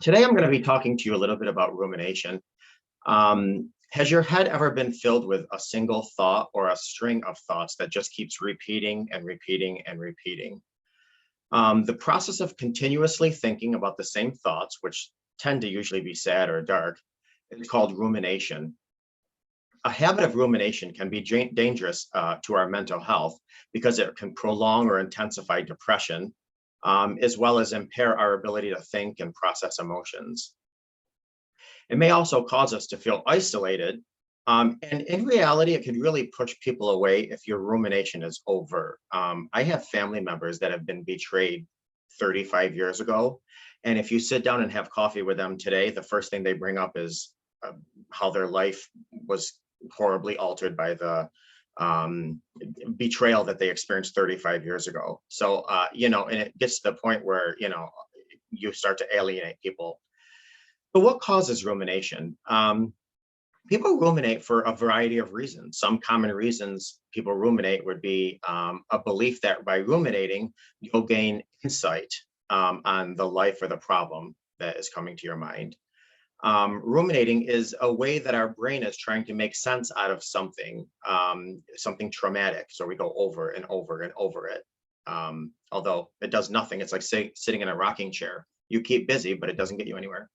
Today, I'm going to be talking to you a little bit about rumination. Has your head ever been filled with a single thought or a string of thoughts that just keeps repeating and repeating and repeating? The process of continuously thinking about the same thoughts, which tend to usually be sad or dark, is called rumination. A habit of rumination can be dangerous to our mental health because it can prolong or intensify depression, as well as impair our ability to think and process emotions. It may also cause us to feel isolated. And in reality, it could really push people away if your rumination is over. I have family members that have been betrayed 35 years ago. And if you sit down and have coffee with them today, the first thing they bring up is how their life was horribly altered by the betrayal that they experienced 35 years ago. So, and it gets to the point where, you start to alienate people. But what causes rumination? People ruminate for a variety of reasons. Some common reasons people ruminate would be a belief that by ruminating, you'll gain insight on the life or the problem that is coming to your mind. Ruminating is a way that our brain is trying to make sense out of something, something traumatic. So we go over and over and over it. Although it does nothing. It's like sitting in a rocking chair. You keep busy, but it doesn't get you anywhere.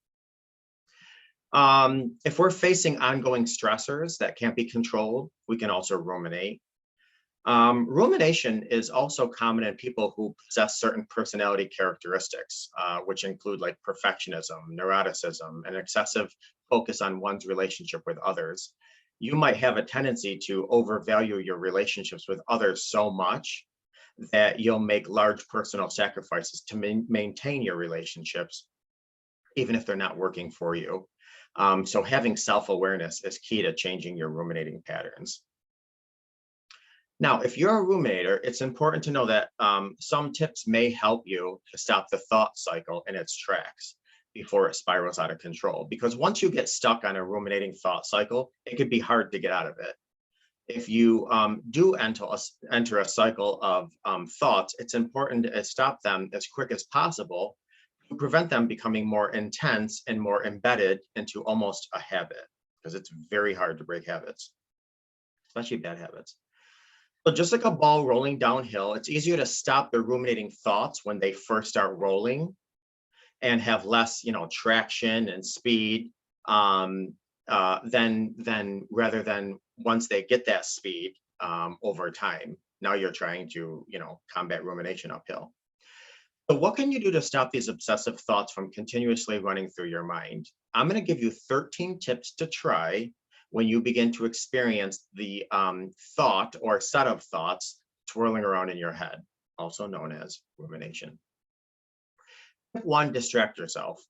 If we're facing ongoing stressors that can't be controlled, we can also ruminate. Rumination is also common in people who possess certain personality characteristics, which include like perfectionism, neuroticism, and excessive focus on one's relationship with others. You might have a tendency to overvalue your relationships with others so much that you'll make large personal sacrifices to maintain your relationships, even if they're not working for you. So having self-awareness is key to changing your ruminating patterns. Now, if you're a ruminator, it's important to know that some tips may help you to stop the thought cycle in its tracks before it spirals out of control. Because once you get stuck on a ruminating thought cycle, it could be hard to get out of it. If you do enter a cycle of thoughts, it's important to stop them as quick as possible to prevent them becoming more intense and more embedded into almost a habit, because it's very hard to break habits, especially bad habits. So just like a ball rolling downhill, it's easier to stop the ruminating thoughts when they first start rolling and have less, traction and speed than rather than once they get that speed over time. Now you're trying to, combat rumination uphill. So what can you do to stop these obsessive thoughts from continuously running through your mind? I'm going to give you 13 tips to try when you begin to experience the thought or set of thoughts twirling around in your head, also known as rumination. Tip 1, distract yourself.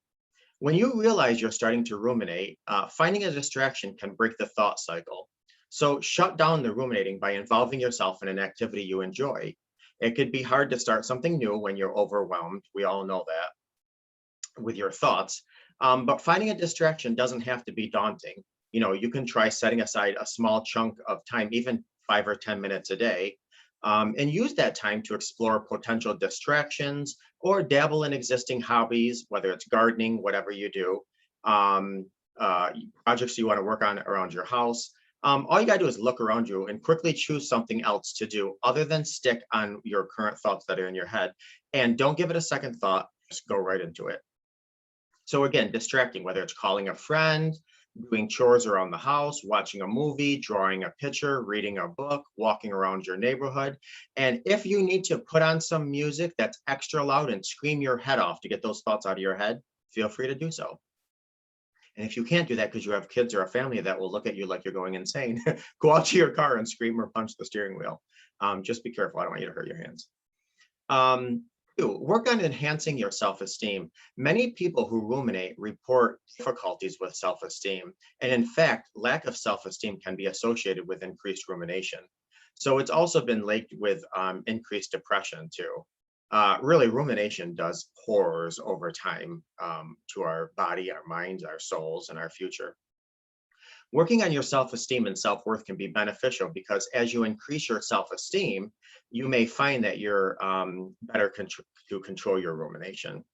When you realize you're starting to ruminate, finding a distraction can break the thought cycle. So shut down the ruminating by involving yourself in an activity you enjoy. It could be hard to start something new when you're overwhelmed. We all know that with your thoughts. But finding a distraction doesn't have to be daunting. You can try setting aside a small chunk of time, even 5 or 10 minutes a day, and use that time to explore potential distractions or dabble in existing hobbies, whether it's gardening, whatever you do, projects you want to work on around your house. All you got to do is look around you and quickly choose something else to do other than stick on your current thoughts that are in your head. And don't give it a second thought, just go right into it. So again, distracting, whether it's calling a friend, doing chores around the house, watching a movie, drawing a picture, reading a book, walking around your neighborhood. And if you need to put on some music that's extra loud and scream your head off to get those thoughts out of your head, feel free to do so. And if you can't do that because you have kids or a family that will look at you like you're going insane, go out to your car and scream or punch the steering wheel. Just be careful. I don't want you to hurt your hands. 2, work on enhancing your self-esteem. Many people who ruminate report difficulties with self-esteem. And in fact, lack of self-esteem can be associated with increased rumination. So it's also been linked with increased depression too. Really, rumination does horrors over time to our body, our minds, our souls, and our future. Working on your self-esteem and self-worth can be beneficial because as you increase your self-esteem, you may find that you're better to control your rumination.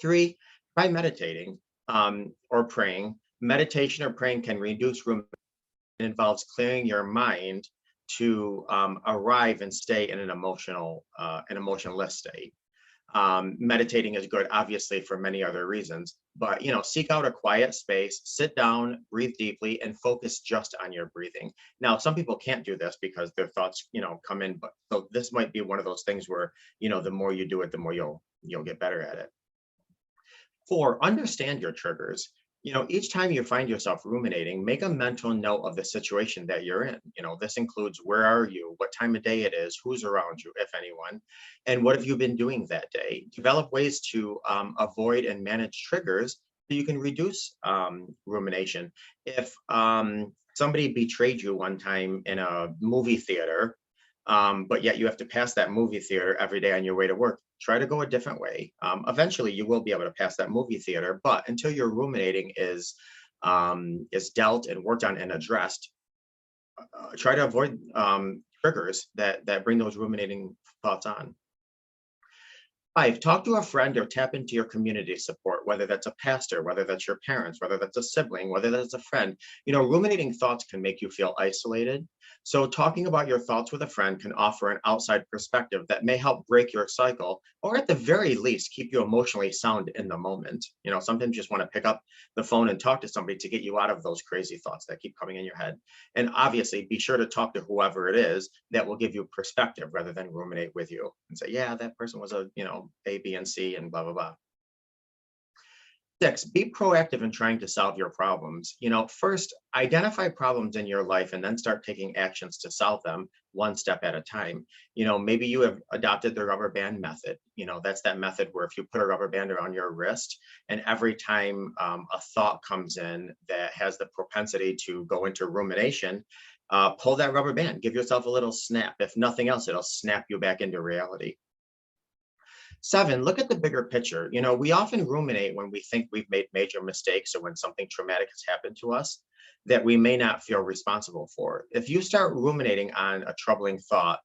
3, Try meditating or praying. Meditation or praying can reduce rumination. It involves clearing your mind to arrive and stay in an emotionless state. Meditating is good, obviously, for many other reasons, but seek out a quiet space, sit down, breathe deeply, and focus just on your breathing. Now, some people can't do this because their thoughts, come in, but so this might be one of those things where, the more you do it, the more you'll get better at it. 4, understand your triggers. Each time you find yourself ruminating, make a mental note of the situation that you're in. This includes where are you, what time of day it is, who's around you, if anyone, and what have you been doing that day. Develop ways to avoid and manage triggers so you can reduce rumination. If somebody betrayed you one time in a movie theater, but yet you have to pass that movie theater every day on your way to work, try to go a different way. Eventually, you will be able to pass that movie theater, but until your ruminating is dealt and worked on and addressed, try to avoid triggers that bring those ruminating thoughts on. 5, talk to a friend or tap into your community support, whether that's a pastor, whether that's your parents, whether that's a sibling, whether that's a friend. Ruminating thoughts can make you feel isolated. So talking about your thoughts with a friend can offer an outside perspective that may help break your cycle, or at the very least, keep you emotionally sound in the moment. Sometimes you just want to pick up the phone and talk to somebody to get you out of those crazy thoughts that keep coming in your head. And obviously, be sure to talk to whoever it is that will give you perspective rather than ruminate with you and say, yeah, that person was A, B, and C, and blah, blah, blah. 6, be proactive in trying to solve your problems. First, identify problems in your life and then start taking actions to solve them one step at a time. Maybe you have adopted the rubber band method. That's that method where if you put a rubber band around your wrist and every time a thought comes in that has the propensity to go into rumination, pull that rubber band, give yourself a little snap. If nothing else, it'll snap you back into reality. 7, look at the bigger picture. We often ruminate when we think we've made major mistakes or when something traumatic has happened to us that we may not feel responsible for. If you start ruminating on a troubling thought,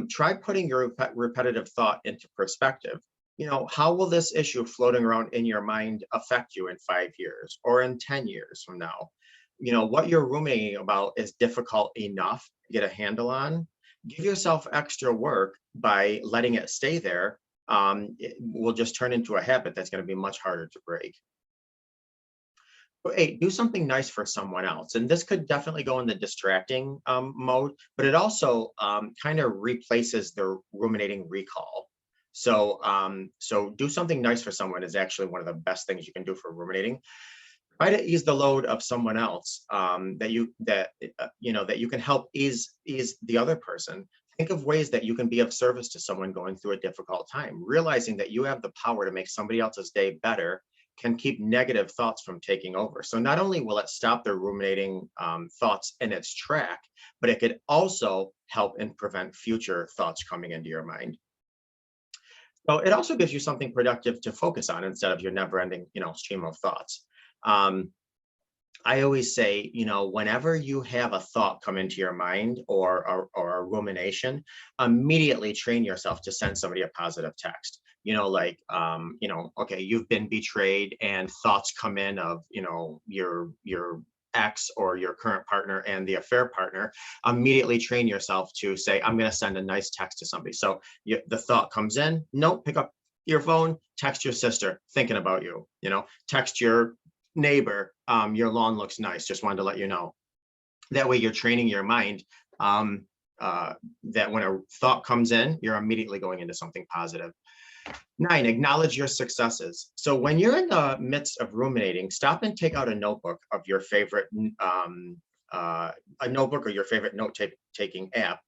try putting your repetitive thought into perspective. How will this issue floating around in your mind affect you in 5 years or in 10 years from now? What you're ruminating about is difficult enough to get a handle on. Give yourself extra work by letting it stay there. It will just turn into a habit that's going to be much harder to break. 8, do something nice for someone else. And this could definitely go in the distracting mode, but it also kind of replaces the ruminating recall. So do something nice for someone is actually one of the best things you can do for ruminating. Try to ease the load of someone else that you can help ease the other person. Think of ways that you can be of service to someone going through a difficult time. Realizing that you have the power to make somebody else's day better can keep negative thoughts from taking over. So not only will it stop the ruminating thoughts in its track, but it could also help and prevent future thoughts coming into your mind. So it also gives you something productive to focus on instead of your never-ending, stream of thoughts. I always say, whenever you have a thought come into your mind or a rumination, immediately train yourself to send somebody a positive text. Okay, you've been betrayed, and thoughts come in of, your ex or your current partner and the affair partner. Immediately train yourself to say, I'm going to send a nice text to somebody. So the thought comes in, nope, pick up your phone, text your sister, thinking about you, text your neighbor, your lawn looks nice, just wanted to let you know. That way you're training your mind that when a thought comes in, you're immediately going into something positive. 9, acknowledge your successes. So when you're in the midst of ruminating, stop and take out a notebook of your favorite or your favorite note-taking app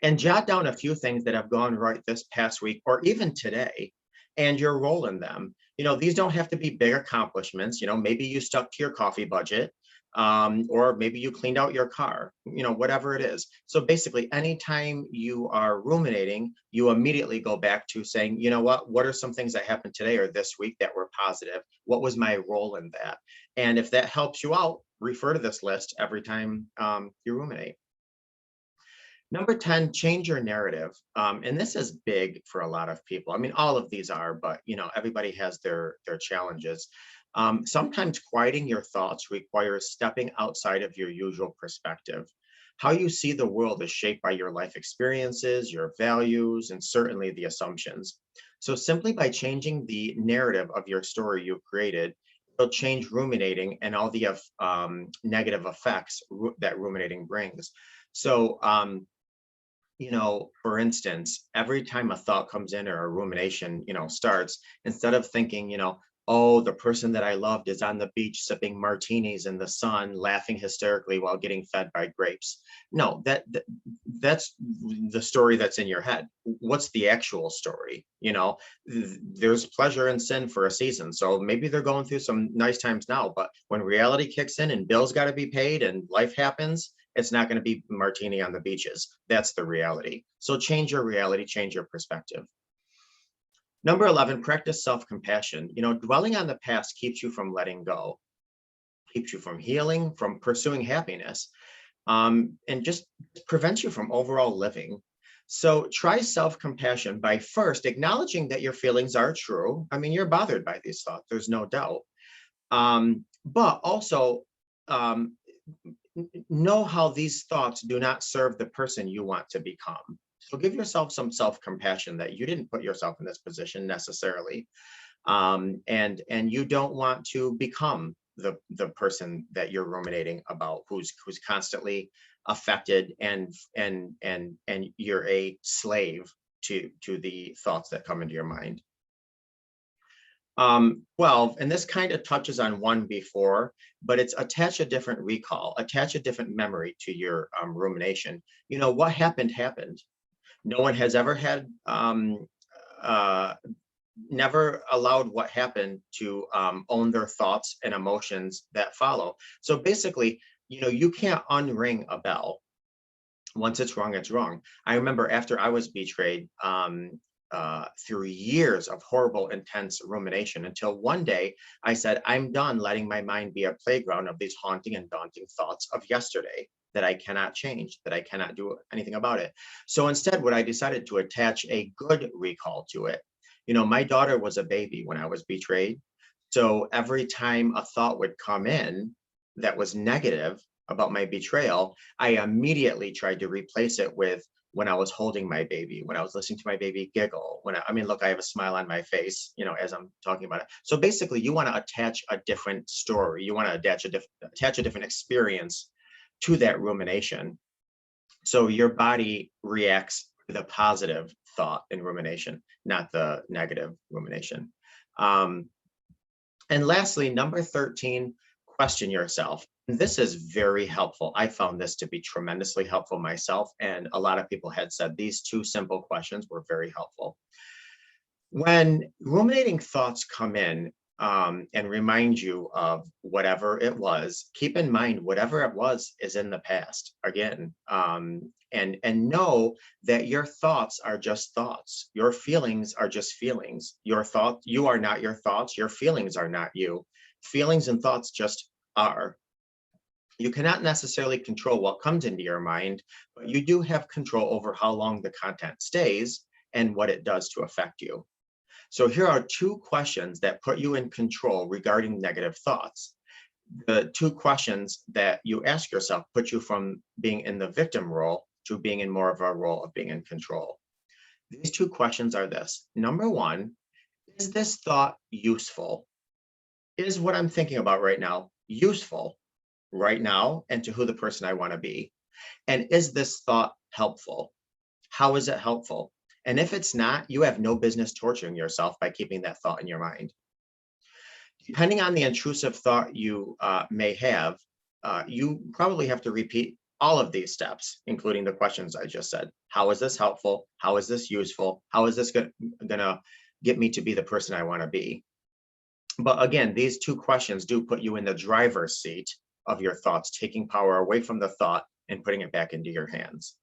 and jot down a few things that have gone right this past week or even today, and your role in them. These don't have to be big accomplishments. Maybe you stuck to your coffee budget, or maybe you cleaned out your car, whatever it is. So basically, anytime you are ruminating, you immediately go back to saying, what are some things that happened today or this week that were positive? What was my role in that? And if that helps you out, refer to this list every time you ruminate. Number 10, change your narrative. And this is big for a lot of people. I mean, all of these are, but everybody has their challenges. Sometimes quieting your thoughts requires stepping outside of your usual perspective. How you see the world is shaped by your life experiences, your values, and certainly the assumptions. So simply by changing the narrative of your story you've created, it'll change ruminating and all the negative effects that ruminating brings. So, for instance, every time a thought comes in or a rumination, starts, instead of thinking, oh, the person that I loved is on the beach sipping martinis in the sun, laughing hysterically while getting fed by grapes. No, that's the story that's in your head. What's the actual story? There's pleasure and sin for a season. So maybe they're going through some nice times now, but when reality kicks in and bills got to be paid and life happens, it's not going to be martini on the beaches. That's the reality. So change your reality, change your perspective. Number 11, practice self-compassion. Dwelling on the past keeps you from letting go, keeps you from healing, from pursuing happiness, and just prevents you from overall living. So try self-compassion by first acknowledging that your feelings are true. I mean, you're bothered by these thoughts, there's no doubt. But also, know how these thoughts do not serve the person you want to become. So give yourself some self-compassion that you didn't put yourself in this position necessarily. And you don't want to become the person that you're ruminating about, who's constantly affected and you're a slave to the thoughts that come into your mind. 12, and this kind of touches on one before, but it's attach a different recall, attach a different memory to your rumination. What happened happened. No one has ever had, never allowed what happened to own their thoughts and emotions that follow. So basically, you can't unring a bell. Once it's wrong, it's wrong. I remember after I was betrayed, through years of horrible, intense rumination, until one day I said, I'm done letting my mind be a playground of these haunting and daunting thoughts of yesterday that I cannot change, that I cannot do anything about it. So instead, what I decided to attach a good recall to it. My daughter was a baby when I was betrayed. So every time a thought would come in that was negative about my betrayal, I immediately tried to replace it with when I was holding my baby, when I was listening to my baby giggle, look, I have a smile on my face, as I'm talking about it. So basically, you want to attach a different story. You want to attach a different experience to that rumination. So your body reacts to the positive thought in rumination, not the negative rumination. And lastly, number 13, question yourself. This is very helpful. I found this to be tremendously helpful myself, and a lot of people had said these two simple questions were very helpful. When ruminating thoughts come in and remind you of whatever it was, keep in mind whatever it was is in the past again, and know that your thoughts are just thoughts. Your feelings are just feelings. You are not your thoughts. Your feelings are not you. Feelings and thoughts just are. You cannot necessarily control what comes into your mind, but you do have control over how long the content stays and what it does to affect you. So here are two questions that put you in control regarding negative thoughts. The two questions that you ask yourself put you from being in the victim role to being in more of a role of being in control. These two questions are this. Number one, is this thought useful? Is what I'm thinking about right now useful right now and to who the person I want to be? And is this thought helpful? How is it helpful? And if it's not, you have no business torturing yourself by keeping that thought in your mind. Depending on the intrusive thought you may have, you probably have to repeat all of these steps, including the questions I just said. How is this helpful? How is this useful? How is this going to get me to be the person I want to be? But again, these two questions do put you in the driver's seat of your thoughts, taking power away from the thought and putting it back into your hands.